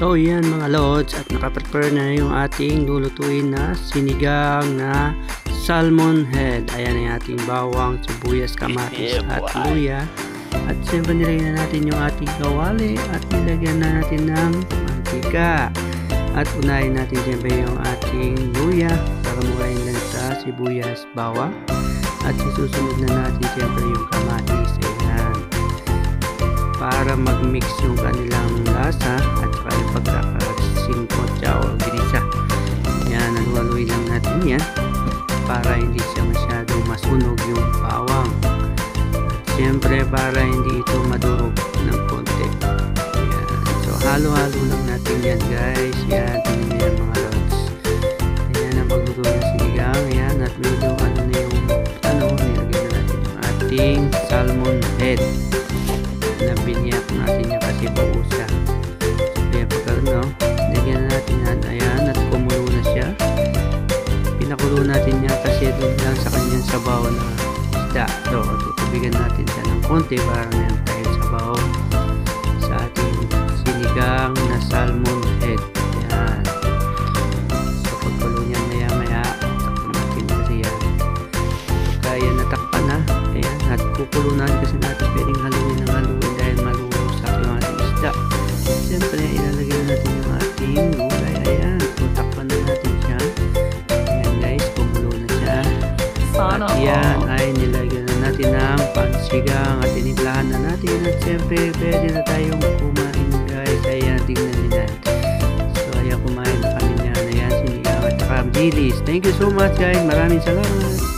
So yan mga lods, at nakaprepare na yung ating lulutuin na sinigang na salmon head. Ayan ang ating bawang, sibuyas, kamatis at luya. At siyempre nilagyan na natin yung ating kawali at nilagyan na natin ng mantika. At unahin natin siyempre yung ating luya para murahin lang sa sibuyas, bawang. At susunod na natin siyempre yung kamatis. Ayan. Para mag-mix yung kanilang lasa at saka yung pagkakasingkot o ginisa. Ayan, haluhaluin lang natin yan para hindi siya masyadong masunog yung bawang. At siyempre para hindi ito madurog ng konti. Ayan. So halo-halo lang natin yan guys. Ayan, tingnan yan mga lods. Ayan ang pagluto ng sinigang. Ayan, at medyo nilagyan na natin yung ating salmon head. Nabinyak natin niya kasi buo siya. Kaya pagka lagyan natin yan. Ayan, at kumulo na siya. Pinakulo natin niya kasi doon lang sa kanyang sabaw na isda. So, tutubigan natin siya ng konti para meron tayo sabaw sa ating sinigang na salmon head. Ayan. So, pagkulo niya maya-maya, takpan natin kasi yan. Kaya natakpan na. Ayan, at kukulo natin kasi natin pwedeng haluin ng haluin dahil malusak yung ating isda. Siyempre, ilalagay natin yung ating gulay. Ayan, tutakpan na natin siya. Ayan guys, kumulo na siya. At yan ay nilagyan na natin ng pansigang at tinimplahan na natin. At siyempre, pwede na tayong kumain guys. Ayan, tingnan nila. So, ayan, kumain na kami niyan. Ayan, sinigang at saka dilis. Thank you so much guys. Maraming salamat.